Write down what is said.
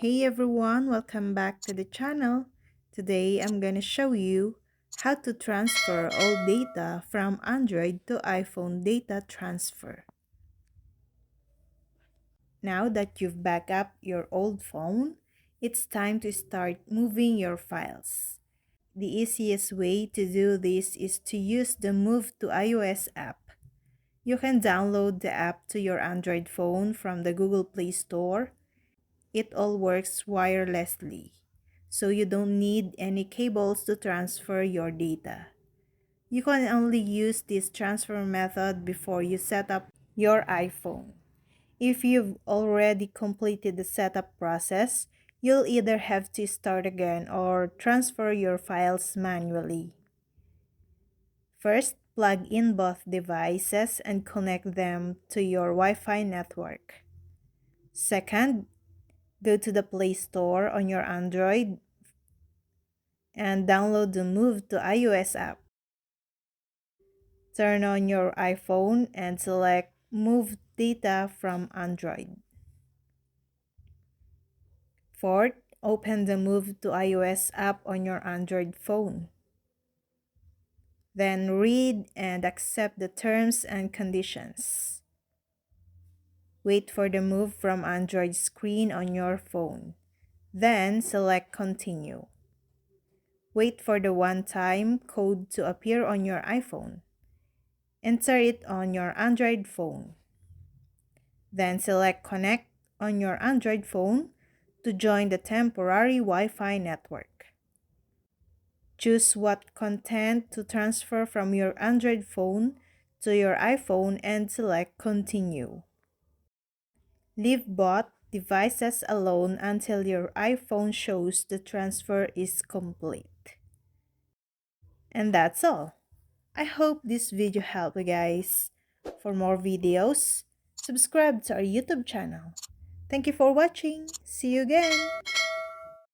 Hey everyone, welcome back to the channel. Today I'm gonna show you how to transfer all data from Android to iPhone data transfer. Now that you've backed up your old phone, it's time to start moving your files. The easiest way to do this is to use the Move to iOS app. You can download the app to your Android phone from the Google Play Store. It all works wirelessly, so you don't need any cables to transfer your data. You can only use this transfer method before you set up your iPhone. If you've already completed the setup process, you'll either have to start again or transfer your files manually. First, plug in both devices and connect them to your Wi-Fi network. Second, go to the Play Store on your Android and download the Move to iOS app. Turn on your iPhone and select Move Data from Android. Fourth, open the Move to iOS app on your Android phone. Then read and accept the terms and conditions. Wait for the move from Android screen on your phone. Then select Continue. Wait for the one-time code to appear on your iPhone. Enter it on your Android phone. Then select Connect on your Android phone to join the temporary Wi-Fi network. Choose what content to transfer from your Android phone to your iPhone and select Continue. Leave both devices alone until your iPhone shows the transfer is complete. And that's all. I hope this video helped you guys. For more videos, subscribe to our YouTube channel. Thank you for watching. See you again.